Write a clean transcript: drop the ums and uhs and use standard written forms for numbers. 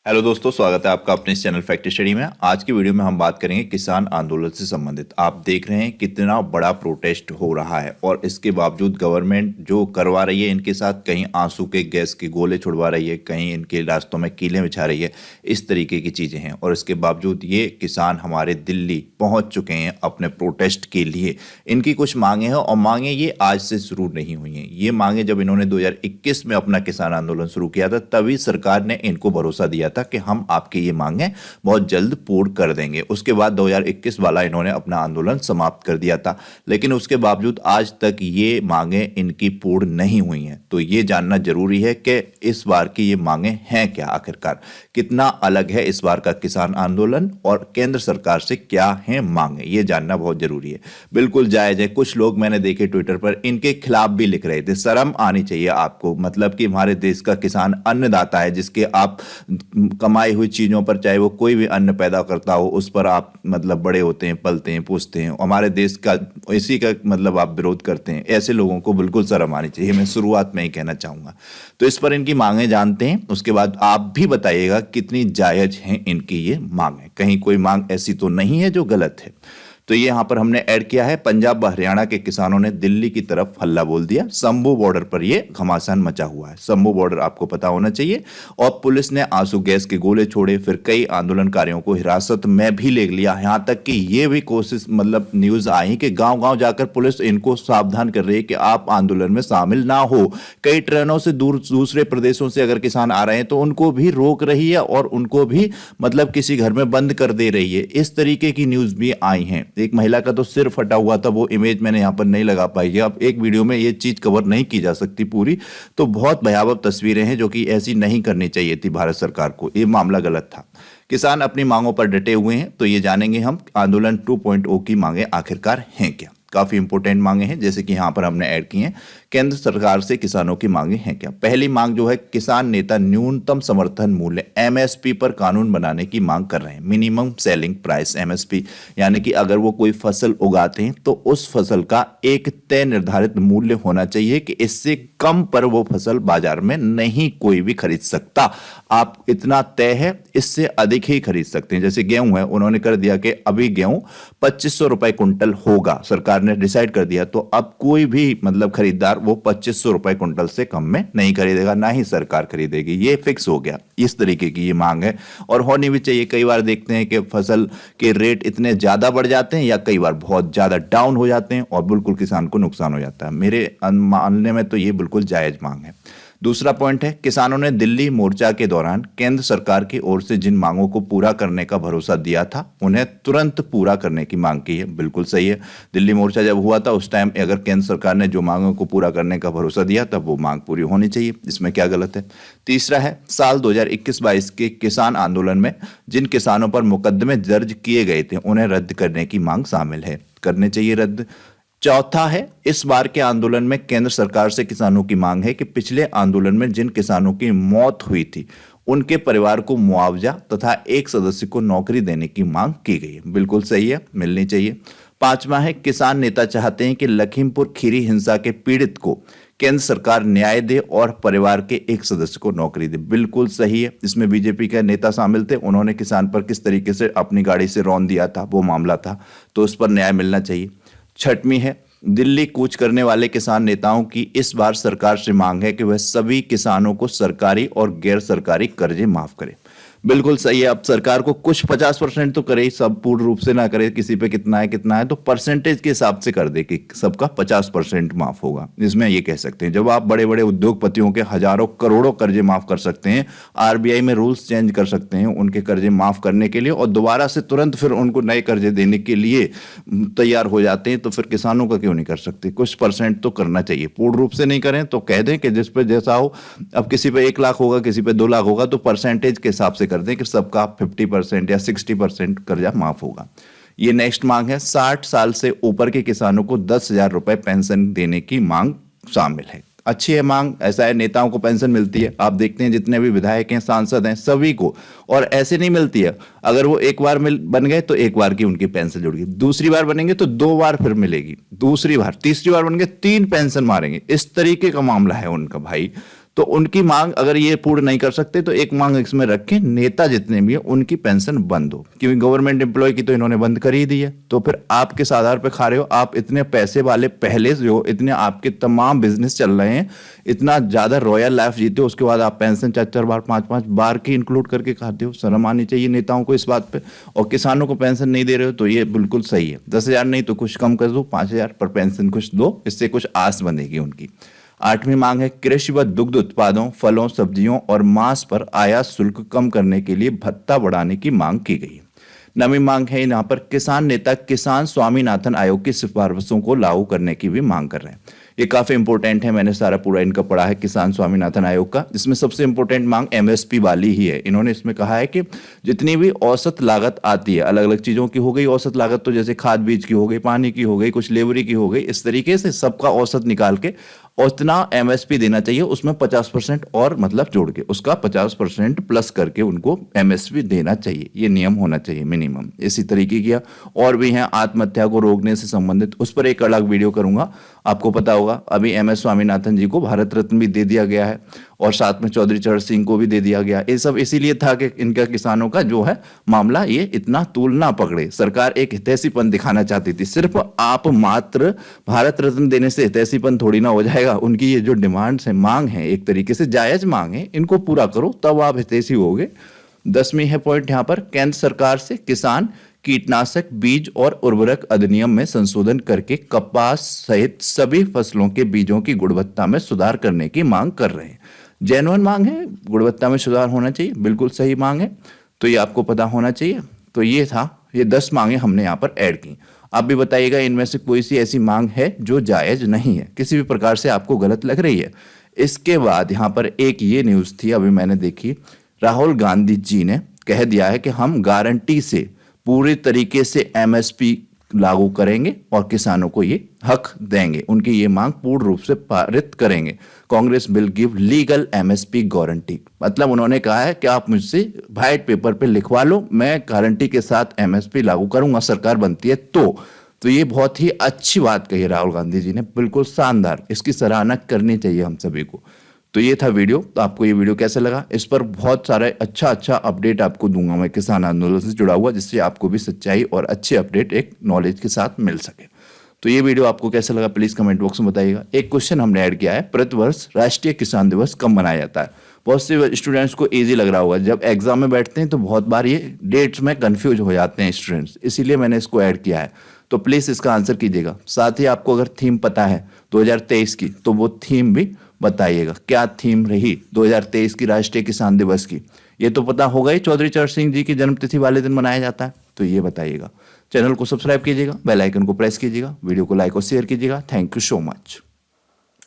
Hello दोस्तों, स्वागत है आपका अपने इस चैनल फैक्ट स्टडी में। आज की वीडियो में हम बात करेंगे किसान आंदोलन से संबंधित। आप देख रहे हैं कितना बड़ा प्रोटेस्ट हो रहा है और इसके बावजूद गवर्नमेंट जो करवा रही है इनके साथ, कहीं आंसू के गैस के गोले छुड़वा रही है, कहीं इनके रास्तों में कीलें बिछा रही है, इस तरीके की चीज़ें हैं। और इसके बावजूद ये किसान हमारे दिल्ली पहुँच चुके हैं अपने प्रोटेस्ट के लिए। इनकी कुछ मांगे हैं और मांगे ये आज से शुरू नहीं हुई हैं। ये मांगे जब इन्होंने 2021 में अपना किसान आंदोलन शुरू किया था तभी सरकार ने इनको भरोसा दिया था कि हम आपकी ये मांगें बहुत जल्द पूर्ण कर देंगे। उसके बाद 2021 वाला इन्होंने अपना आंदोलन समाप्त कर दिया था, लेकिन उसके बावजूद आज तक ये मांगें इनकी पूर्ण नहीं हुई हैं। तो ये जानना जरूरी है कि इस बार की ये मांगें हैं क्या, आखिरकार कितना अलग है इस बार का किसान आंदोलन और केंद्र सरकार से क्या है मांगे, ये जानना बहुत जरूरी है। बिल्कुल जायज है। कुछ लोग मैंने देखे ट्विटर पर इनके खिलाफ भी लिख रहे थे। शर्म आनी चाहिए आपको। मतलब कि हमारे देश का किसान अन्नदाता है, जिसके आप कमाई हुई चीजों पर, चाहे वो कोई भी अन्न पैदा करता हो, उस पर आप मतलब बड़े होते हैं, पलते हैं, पूछते हैं। हमारे देश का इसी का मतलब आप विरोध करते हैं। ऐसे लोगों को बिल्कुल शर्म आनी चाहिए, मैं शुरुआत में ही कहना चाहूंगा। तो इस पर इनकी मांगे जानते हैं, उसके बाद आप भी बताइएगा कितनी जायज हैं इनकी ये मांगे। कहीं कोई मांग ऐसी तो नहीं है जो गलत है। तो ये यहां पर हमने ऐड किया है, पंजाब व हरियाणा के किसानों ने दिल्ली की तरफ हल्ला बोल दिया। शंभू बॉर्डर पर ये घमासान मचा हुआ है। शंभू बॉर्डर आपको पता होना चाहिए। और पुलिस ने आंसू गैस के गोले छोड़े, फिर कई आंदोलनकारियों को हिरासत में भी ले लिया। यहां तक कि ये भी कोशिश मतलब न्यूज आई कि गांव गांव जाकर पुलिस इनको सावधान कर रही है कि आप आंदोलन में शामिल ना हो। कई ट्रेनों से दूसरे प्रदेशों से अगर किसान आ रहे हैं तो उनको भी रोक रही है और उनको भी मतलब किसी घर में बंद कर दे रही है। इस तरीके की न्यूज भी आई हैं। एक महिला का तो सिर फटा हुआ था, वो इमेज मैंने यहां पर नहीं लगा पाई है। अब एक वीडियो में ये चीज कवर नहीं की जा सकती पूरी, तो बहुत भयावह तस्वीरें हैं जो कि ऐसी नहीं करनी चाहिए थी भारत सरकार को। ये मामला गलत था। किसान अपनी मांगों पर डटे हुए हैं, तो ये जानेंगे हम आंदोलन 2.0 की मांगे आखिरकार हैं क्या। काफी इंपॉर्टेंट मांगे हैं, जैसे कि यहां पर हमने ऐड की हैं। केंद्र सरकार से किसानों की मांगे हैं क्या। पहली मांग जो है, किसान नेता न्यूनतम समर्थन मूल्य एमएसपी पर कानून बनाने की मांग कर रहे हैं। मिनिमम सेलिंग प्राइस एमएसपी, यानी कि अगर वो कोई फसल उगाते हैं तो उस फसल का एक तय निर्धारित मूल्य होना चाहिए कि इससे कम पर वो फसल बाजार में नहीं कोई भी खरीद सकता। आप इतना तय है, इससे अधिक ही खरीद सकते हैं। जैसे गेहूं है, उन्होंने कर दिया कि अभी गेहूं 2500 रुपए कुंटल होगा, सरकार ने डिसाइड कर दिया। तो अब कोई भी मतलब खरीदार वो 2500 रुपए कुंटल से कम में नहीं खरीदेगा, ना ही सरकार खरीदेगी। ये फिक्स हो गया। इस तरीके की ये मांग है और होनी भी चाहिए। कई बार देखते हैं कि फसल के रेट इतने ज्यादा बढ़ जाते हैं या कई बार बहुत ज्यादा डाउन हो जाते हैं और बिल्कुल किसान को नुकसान हो जाता है। मेरे मानने में तो ये बिल्कुल जायज मांग है। दूसरा पॉइंट है, किसानों ने दिल्ली मोर्चा के दौरान केंद्र सरकार की ओर से जिन मांगों को पूरा करने का भरोसा दिया था उन्हें तुरंत पूरा करने की मांग की है। बिल्कुल सही है। दिल्ली मोर्चा जब हुआ था उस टाइम अगर केंद्र सरकार ने जो मांगों को पूरा करने का भरोसा दिया तब वो मांग पूरी होनी चाहिए, इसमें क्या गलत है। तीसरा है, साल 2021-22 के किसान आंदोलन में जिन किसानों पर मुकदमे दर्ज किए गए थे उन्हें रद्द करने की मांग शामिल है। करने चाहिए रद्द। चौथा है, इस बार के आंदोलन में केंद्र सरकार से किसानों की मांग है कि पिछले आंदोलन में जिन किसानों की मौत हुई थी उनके परिवार को मुआवजा तथा एक सदस्य को नौकरी देने की मांग की गई है। बिल्कुल सही है, मिलनी चाहिए। पांचवा है, किसान नेता चाहते हैं कि लखीमपुर खीरी हिंसा के पीड़ित को केंद्र सरकार न्याय दे और परिवार के एक सदस्य को नौकरी दे। बिल्कुल सही है। इसमें बीजेपी के नेता शामिल थे, उन्होंने किसान पर किस तरीके से अपनी गाड़ी से रौंद दिया था, वो मामला था, तो उस पर न्याय मिलना चाहिए। छठवीं है, दिल्ली कूच करने वाले किसान नेताओं की इस बार सरकार से मांग है कि वह सभी किसानों को सरकारी और गैर सरकारी कर्जे माफ करे। बिल्कुल सही है। अब सरकार को कुछ 50% तो करे, सब पूर्ण रूप से ना करे। किसी पे कितना है तो परसेंटेज के हिसाब से कर दे कि सबका 50% माफ होगा। इसमें ये कह सकते हैं, जब आप बड़े बड़े उद्योगपतियों के हजारों करोड़ों कर्जे माफ कर सकते हैं, आरबीआई में रूल्स चेंज कर सकते हैं उनके कर्जे माफ करने के लिए और दोबारा से तुरंत फिर उनको नए कर्जे देने के लिए तैयार हो जाते हैं, तो फिर किसानों का क्यों नहीं कर सकते। कुछ परसेंट तो करना चाहिए। पूर्ण रूप से नहीं करें तो कह दें कि जिस पे जैसा हो। अब किसी पे 1 लाख होगा, किसी पे 2 लाख होगा, तो परसेंटेज के हिसाब से कर दें कि सबका 50% या 60% कर्जा माफ होगा। ये नेक्स्ट मांग है, 60 साल से ऊपर के किसानों को 10,000 रुपए पेंशन देने की मांग शामिल है। अच्छी है मांग। ऐसा है, नेताओं को पेंशन मिलती है, आप देखते हैं जितने भी विधायक हैं, सांसद हैं, सभी को। और ऐसे नहीं मिलती है, अगर वो एक बार बन गए तो एक बार की उनकी पेंशन जुड़ गई, दूसरी बार बनेंगे तो 2 बार फिर मिलेगी, दूसरी बार, तीसरी बार बन गए 3 पेंशन मारेंगे। इस तरीके का मामला है उनका भाई। तो उनकी मांग अगर ये पूर्ण नहीं कर सकते तो एक मांग इसमें रखें, नेता जितने भी हैं उनकी पेंशन बंद हो, क्योंकि गवर्नमेंट एम्प्लॉय की तो इन्होंने बंद कर ही दी है। तो फिर आप किस आधार पर खा रहे हो? आप इतने पैसे वाले पहले से हो, इतने आपके तमाम बिजनेस चल रहे हैं, इतना ज्यादा रॉयल लाइफ जीते हो, उसके बाद आप पेंशन 4-4 बार 5-5 बार की इंक्लूड करके खाते हो। शर्म आनी चाहिए नेताओं को इस बात पे। और किसानों को पेंशन नहीं दे रहे हो तो ये बिल्कुल सही है। 10,000 नहीं तो कुछ कम कर दो, 5,000 पर पेंशन कुछ दो, इससे कुछ आस बंधेगी उनकी। 8वीं मांग है कृषि व दुग्ध उत्पादों, फलों, सब्जियों और मांस पर आयात शुल्क कम करने के लिए भत्ता बढ़ाने की मांग की गई। 9वीं मांग है यहाँ पर किसान नेता किसान स्वामीनाथन आयोग की सिफारिशों को लागू करने की भी मांग कर रहे हैं। ये काफी इंपॉर्टेंट है, मैंने सारा पूरा इनका पढ़ा है किसान स्वामीनाथन आयोग का। इसमें सबसे इंपॉर्टेंट मांग एमएसपी वाली ही है। इन्होंने इसमें कहा है कि जितनी भी औसत लागत आती है, अलग अलग चीजों की हो गई औसत लागत, तो जैसे खाद बीज की हो गई, पानी की हो गई, कुछ लेबरी की हो गई, इस तरीके से सबका औसत निकाल के उतना एमएसपी देना चाहिए, उसमें 50% और मतलब जोड़ के उसका 50% प्लस करके उनको एमएसपी देना चाहिए। ये नियम होना चाहिए मिनिमम। इसी तरीके की और भी हैं आत्महत्या को रोकने से संबंधित, उस पर एक अलग वीडियो करूंगा। आपको पता होगा अभी एमएस स्वामीनाथन जी को भारत रत्न भी दे दिया गया है और साथ में चौधरी चरण सिंह को भी दे दिया गया। ये सब इसीलिए था कि इनका किसानों का जो है मामला ये इतना तूल ना पकड़े। सरकार एक हितैषीपन दिखाना चाहती थी। सिर्फ आप मात्र भारत रत्न देने से हितैषीपन थोड़ी ना हो जाएगा। उनकी ये जो डिमांड्स है, मांग है, एक तरीके से जायज मांग है, इनको पूरा करो तब आप हितैषी होगे। 10वीं है पॉइंट यहाँ पर केंद्र सरकार से किसान कीटनाशक बीज और उर्वरक अधिनियम में संशोधन करके कपास सहित सभी फसलों के बीजों की गुणवत्ता में सुधार करने की मांग कर रहे हैं। जेन्युइन मांग है, गुणवत्ता में सुधार होना चाहिए, बिल्कुल सही मांग है, तो ये आपको पता होना चाहिए। तो ये था, ये 10 मांगे हमने यहाँ पर ऐड की। आप भी बताइएगा इनमें से कोई सी ऐसी मांग है जो जायज नहीं है, किसी भी प्रकार से आपको गलत लग रही है। इसके बाद यहाँ पर एक ये न्यूज़ थी, अभी मैंने देखी, राहुल गांधी जी ने कह दिया है कि हम गारंटी से पूरे तरीके से एमएसपी लागू करेंगे और किसानों को ये हक देंगे। उनकी ये मांग पूर्ण रूप से पारित करेंगे। Congress will give legal MSP guarantee, मतलब उन्होंने कहा है कि आप मुझसे व्हाइट पेपर पे लिखवा लो, मैं गारंटी के साथ एमएसपी लागू करूंगा, सरकार बनती है तो ये बहुत ही अच्छी बात कही राहुल गांधी जी ने, बिल्कुल शानदार, इसकी सराहना करनी चाहिए हम सभी को। तो ये था वीडियो। तो आपको ये वीडियो कैसा लगा? इस पर बहुत सारा अच्छा अपडेट आपको दूंगा मैं किसान आंदोलन से जुड़ा हुआ, जिससे आपको भी सच्चाई और अच्छे अपडेट एक नॉलेज के साथ मिल सके। तो ये वीडियो आपको कैसा लगा प्लीज कमेंट बॉक्स में बताइएगा। एक क्वेश्चन हमने ऐड किया है, प्रतिवर्ष राष्ट्रीय किसान दिवस कब मनाया जाता है? बहुत से स्टूडेंट्स को इजी लग रहा होगा, जब एग्जाम में बैठते हैं तो बहुत बार ये डेट्स में कंफ्यूज हो जाते हैं स्टूडेंट्स, इसीलिए मैंने इसको ऐड किया है। तो प्लीज इसका आंसर कीजिएगा। साथ ही आपको अगर थीम पता है 2023 की तो वो थीम भी बताइएगा, क्या थीम रही 2023 की राष्ट्रीय किसान दिवस की? ये तो पता होगा ही, चौधरी चरण सिंह जी की जन्मतिथि वाले दिन मनाया जाता है, तो ये बताइएगा। चैनल को सब्सक्राइब कीजिएगा, बेल आइकन को प्रेस कीजिएगा, वीडियो को लाइक और शेयर कीजिएगा। Thank you so much.